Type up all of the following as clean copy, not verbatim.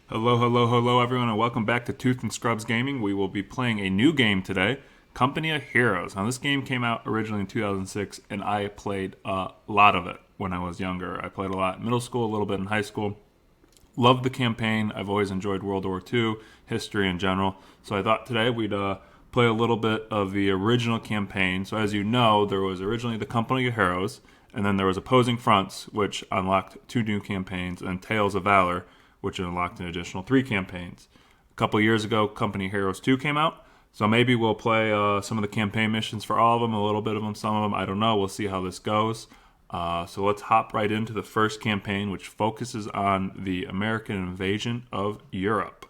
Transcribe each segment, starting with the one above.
Hello, hello, hello, everyone, and welcome back to Tooth and Scrubs Gaming. We will be playing a new game today, Company of Heroes. Now, this game came out originally in 2006, and I played a lot of it when I was younger. I played a lot in middle school, a little bit in high school. Loved the campaign. I've always enjoyed World War II, history in general. So I thought today we'd play a little bit of the original campaign. So as you know, there was originally the Company of Heroes, and then there was Opposing Fronts, which unlocked two new campaigns, and Tales of Valor, which unlocked an additional three campaigns. A couple years ago, Company Heroes 2 came out, so maybe we'll play some of the campaign missions for all of them, a little bit of them, some of them. I don't know. We'll see how this goes. So let's hop right into the first campaign, which focuses on the American invasion of Europe.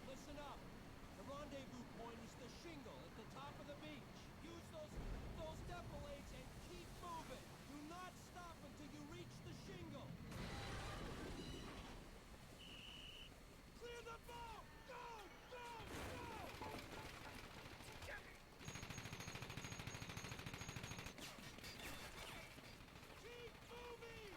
Listen up. The rendezvous point is the Shingle at the top of the beach. Use those defilades and keep moving. Do not stop until you reach the Shingle. Clear the boat! Go! Go! Go! Keep moving!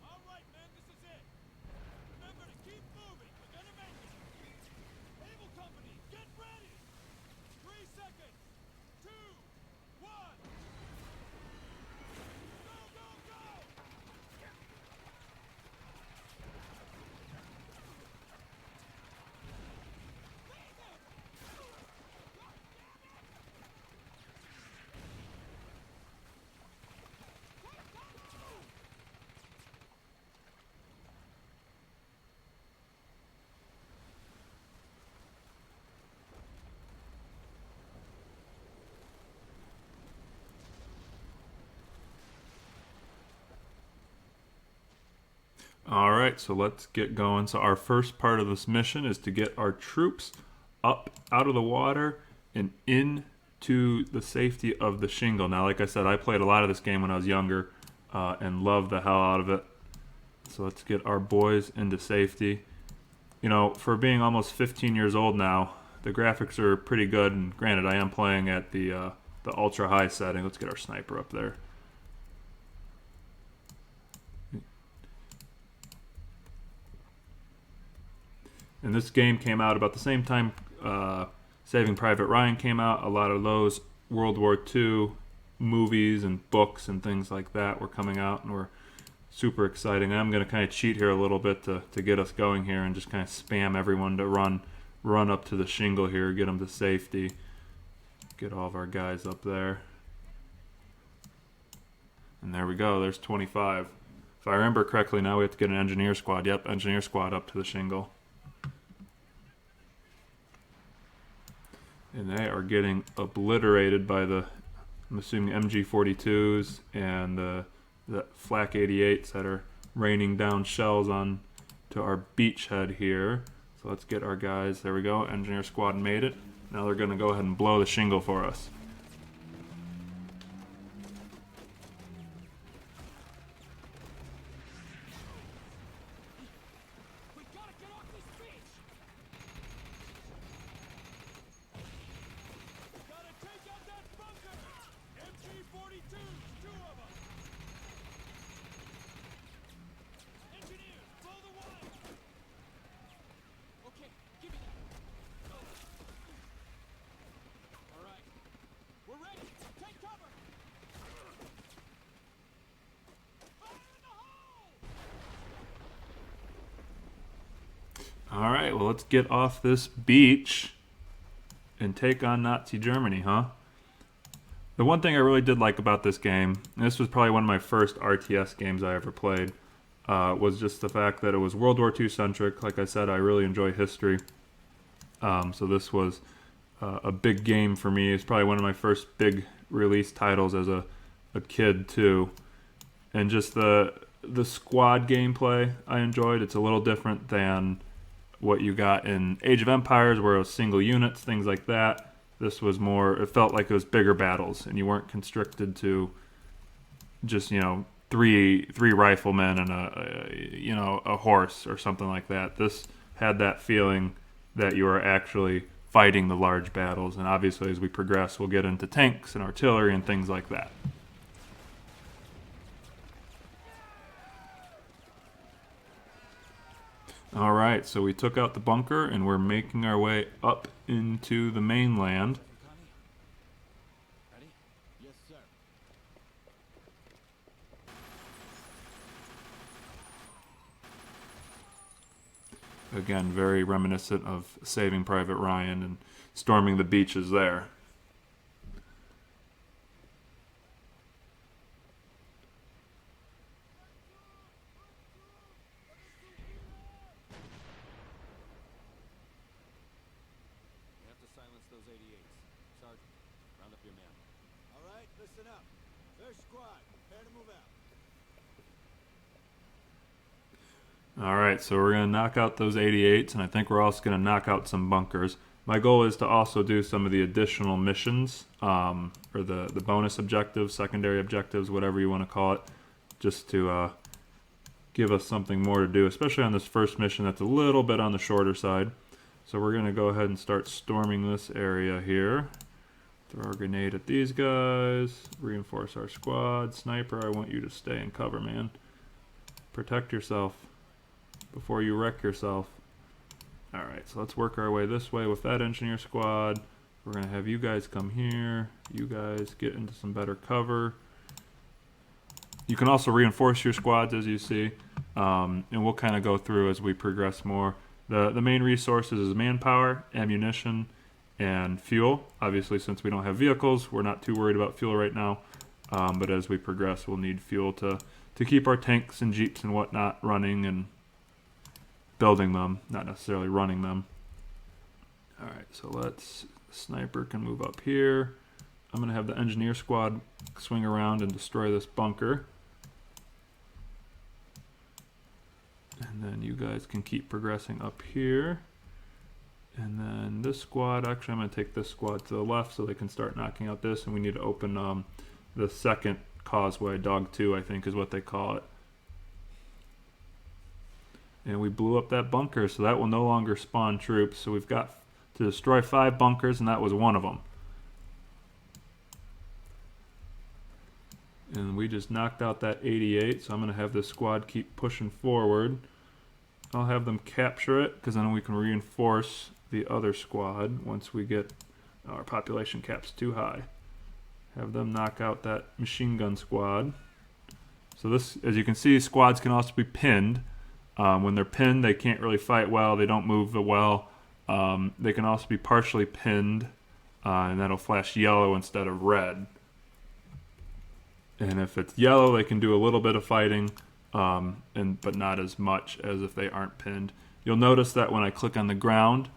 All right, men, this is it. Remember to keep moving. We're gonna make it. Naval Company, get ready. 3 seconds. 2, 1. Go, go, go! All right, so let's get going. So our first part of this mission is to get our troops up out of the water and into the safety of the Shingle. Now, like I said, I played a lot of this game when I was younger and loved the hell out of it. So let's get our boys into safety. You know, for being almost 15 years old now, the graphics are pretty good. And granted, I am playing at the ultra high setting. Let's get our sniper up there. And this game came out about the same time Saving Private Ryan came out. A lot of those World War II movies and books and things like that were coming out and were super exciting. I'm going to kind of cheat here a little bit to get us going here and just kind of spam everyone to run up to the shingle here, get them to safety, get all of our guys up there. And there we go, there's 25. If I remember correctly, now we have to get an engineer squad. Yep, engineer squad up to the shingle. And they are getting obliterated by the, I'm assuming, MG42s and the flak 88s that are raining down shells on to our beachhead here. So let's get our guys. There we go. Engineer squad made it. Now they're going to go ahead and blow the shingle for us. We gotta get off this beach! Gotta take out that bunker! MG42s, 2 of them! Engineers, blow the wire! Okay, give me that. All right, we're ready. Take cover! Fire in the hole! All right, well, let's get off this beach and take on Nazi Germany, huh? The one thing I really did like about this game, and this was probably one of my first RTS games I ever played, was just the fact that it was World War II centric. Like I said, I really enjoy history. So this was a big game for me. It's probably one of my first big release titles as a kid too. And just the squad gameplay I enjoyed. It's a little different than what you got in Age of Empires, where it was single units, things like that. This was more, it felt like it was bigger battles, and you weren't constricted to just, three riflemen and a horse or something like that. This had that feeling that you are actually fighting the large battles, and obviously as we progress, we'll get into tanks and artillery and things like that. All right, so we took out the bunker and we're making our way up into the mainland. Ready? Yes, sir. Again, very reminiscent of Saving Private Ryan and storming the beaches there. We have to silence those 88s. Sergeant, round up your men. All right, listen up. First squad, prepare to move out. All right, so we're going to knock out those 88s, and I think we're also going to knock out some bunkers. My goal is to also do some of the additional missions, or the bonus objectives, secondary objectives, whatever you want to call it, just to give us something more to do, especially on this first mission that's a little bit on the shorter side. So we're going to go ahead and start storming this area here. Throw a grenade at these guys, reinforce our squad. Sniper, I want you to stay in cover, man. Protect yourself before you wreck yourself. Alright, so let's work our way this way with that engineer squad. We're going to have you guys come here. You guys get into some better cover. You can also reinforce your squads, as you see. And we'll kind of go through as we progress more. The main resources is manpower, ammunition, and fuel. Obviously, since we don't have vehicles, we're not too worried about fuel right now. But as we progress, we'll need fuel to keep our tanks and jeeps and whatnot running and building them, not necessarily running them. Alright, so sniper can move up here. I'm going to have the engineer squad swing around and destroy this bunker. And then you guys can keep progressing up here. And then this squad, actually I'm going to take this squad to the left so they can start knocking out this. And we need to open the second causeway, Dog 2 I think is what they call it. And we blew up that bunker, so that will no longer spawn troops. So we've got to destroy 5 bunkers, and that was one of them. And we just knocked out that 88, so I'm going to have this squad keep pushing forward. I'll have them capture it, because then we can reinforce the other squad once we get our population caps too high. Have them knock out that machine gun squad. So this, as you can see, squads can also be pinned. When they're pinned, they can't really fight well. They don't move well. They can also be partially pinned, and that'll flash yellow instead of red. And if it's yellow, they can do a little bit of fighting, but not as much as if they aren't pinned. You'll notice that when I click on the ground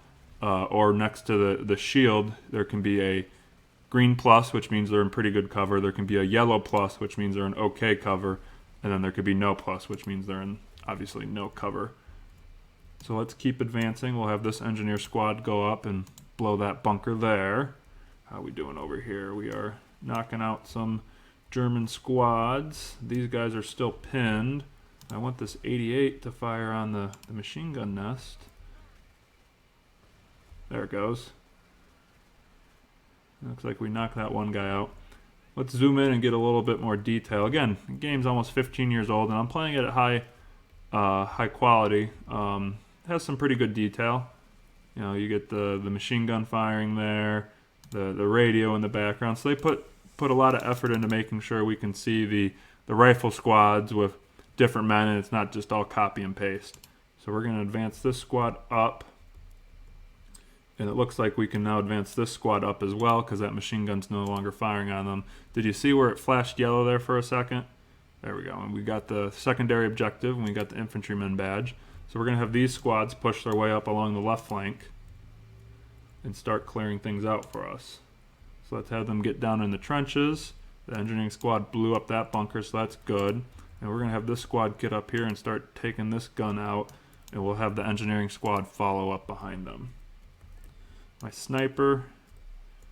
or next to the shield, there can be a green plus, which means they're in pretty good cover. There can be a yellow plus, which means they're in okay cover. And then there could be no plus, which means they're in obviously no cover. So let's keep advancing. We'll have this engineer squad go up and blow that bunker there. How are we doing over here? We are knocking out some German squads. These guys are still pinned. I want this 88 to fire on the machine gun nest. There it goes. Looks like we knocked that one guy out. Let's zoom in and get a little bit more detail. Again, the game's almost 15 years old, and I'm playing it at high quality. It has some pretty good detail. You know, you get the machine gun firing there, the radio in the background. So they put a lot of effort into making sure we can see the rifle squads with different men, and it's not just all copy and paste. So we're going to advance this squad up. And it looks like we can now advance this squad up as well because that machine gun's no longer firing on them. Did you see where it flashed yellow there for a second? There we go. And we got the secondary objective and we got the infantryman badge. So we're going to have these squads push their way up along the left flank and start clearing things out for us. So let's have them get down in the trenches. The engineering squad blew up that bunker, so that's good. And we're going to have this squad get up here and start taking this gun out. And we'll have the engineering squad follow up behind them. My sniper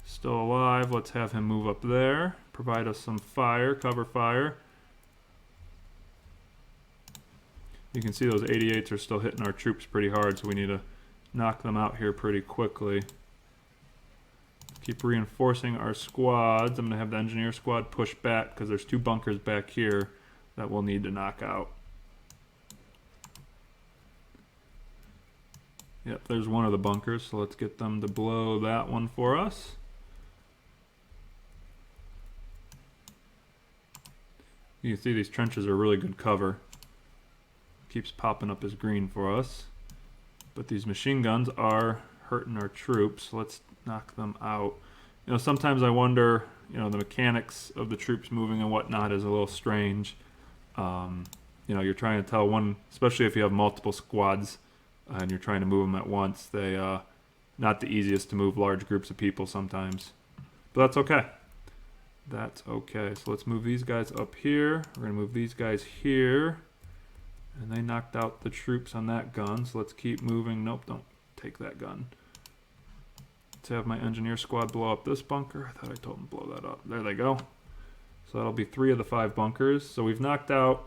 still alive. Let's have him move up there. Provide us some fire, cover fire. You can see those 88s are still hitting our troops pretty hard, so we need to knock them out here pretty quickly. Keep reinforcing our squads. I'm going to have the engineer squad push back because there's two bunkers back here that we'll need to knock out. Yep, there's one of the bunkers, so let's get them to blow that one for us. You can see these trenches are really good cover. Keeps popping up as green for us. But these machine guns are hurting our troops. Let's knock them out. You know, sometimes I wonder, you know, the mechanics of the troops moving and whatnot is a little strange. You know, you're trying to tell one, especially if you have multiple squads, and you're trying to move them at once. They not the easiest to move large groups of people sometimes, but that's okay. That's okay. So let's move these guys up here. We're gonna move these guys here, and they knocked out the troops on that gun. So let's keep moving. Nope, don't take that gun. Let's have my engineer squad blow up this bunker. I thought I told them to blow that up. There they go. So that'll be 3 of the 5 bunkers. So we've knocked out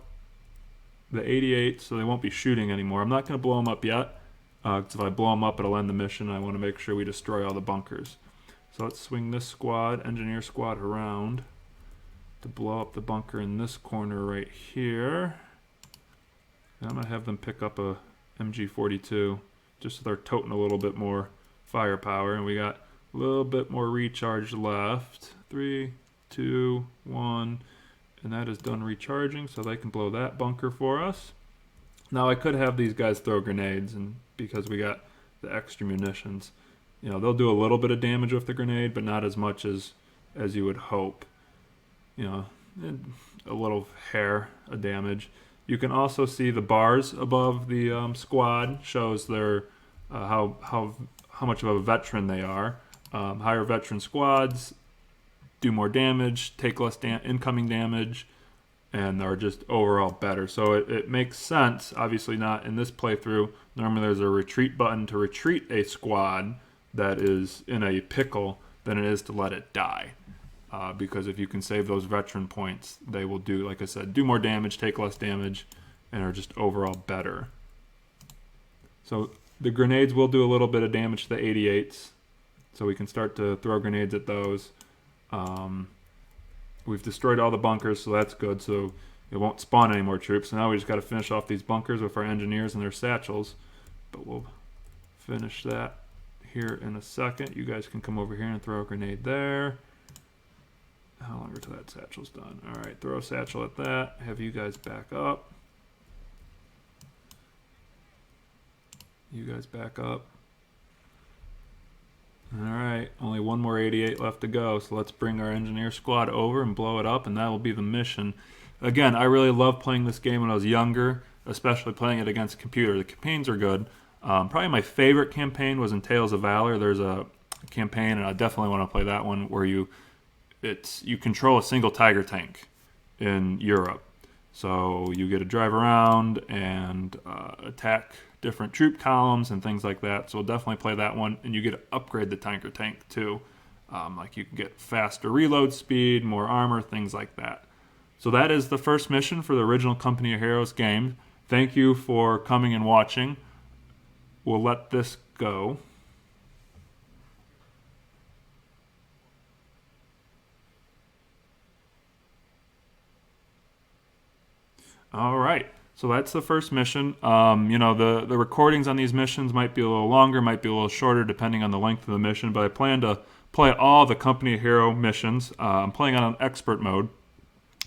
the 88, so they won't be shooting anymore. I'm not going to blow them up yet, because if I blow them up, it'll end the mission. I want to make sure we destroy all the bunkers. So let's swing this squad, engineer squad, around to blow up the bunker in this corner right here. And I'm going to have them pick up a MG42, just so they're toting a little bit more firepower. And we got a little bit more recharge left. 3, 2, 1. And that is done recharging, so they can blow that bunker for us. Now I could have these guys throw grenades, and because we got the extra munitions, you know, they'll do a little bit of damage with the grenade, but not as much as you would hope. You know, a little hair of damage. You can also see the bars above the squad shows their how much of a veteran they are. Higher veteran squads do more damage, take less incoming damage, and are just overall better. So it makes sense, obviously not in this playthrough. Normally there's a retreat button to retreat a squad that is in a pickle than it is to let it die. Because if you can save those veteran points, they will do, like I said, do more damage, take less damage, and are just overall better. So the grenades will do a little bit of damage to the 88s, so we can start to throw grenades at those. We've destroyed all the bunkers, so that's good. So it won't spawn any more troops. So now we just got to finish off these bunkers with our engineers and their satchels. But we'll finish that here in a second. You guys can come over here and throw a grenade there. How long until that satchel's done? All right, throw a satchel at that. Have you guys back up. You guys back up. All right, only one more 88 left to go, so let's bring our engineer squad over and blow it up, and that will be the mission. Again, I really loved playing this game when I was younger, especially playing it against a computer. The campaigns are good. Probably my favorite campaign was in Tales of Valor. There's a campaign, and I definitely want to play that one, where you control a single Tiger tank in Europe. So you get to drive around and attack different troop columns and things like that. So we'll definitely play that one. And you get to upgrade the Tiger tank too. Like you can get faster reload speed, more armor, things like that. So that is the first mission for the original Company of Heroes game. Thank you for coming and watching. We'll let this go. All right. So that's the first mission. The recordings on these missions might be a little longer, might be a little shorter, depending on the length of the mission. But I plan to play all the Company of Hero missions. I'm playing on an expert mode.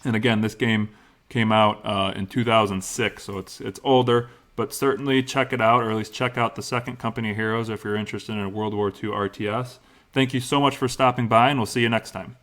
And again, this game came out in 2006, so it's older. But certainly check it out, or at least check out the second Company of Heroes if you're interested in a World War II RTS. Thank you so much for stopping by, and we'll see you next time.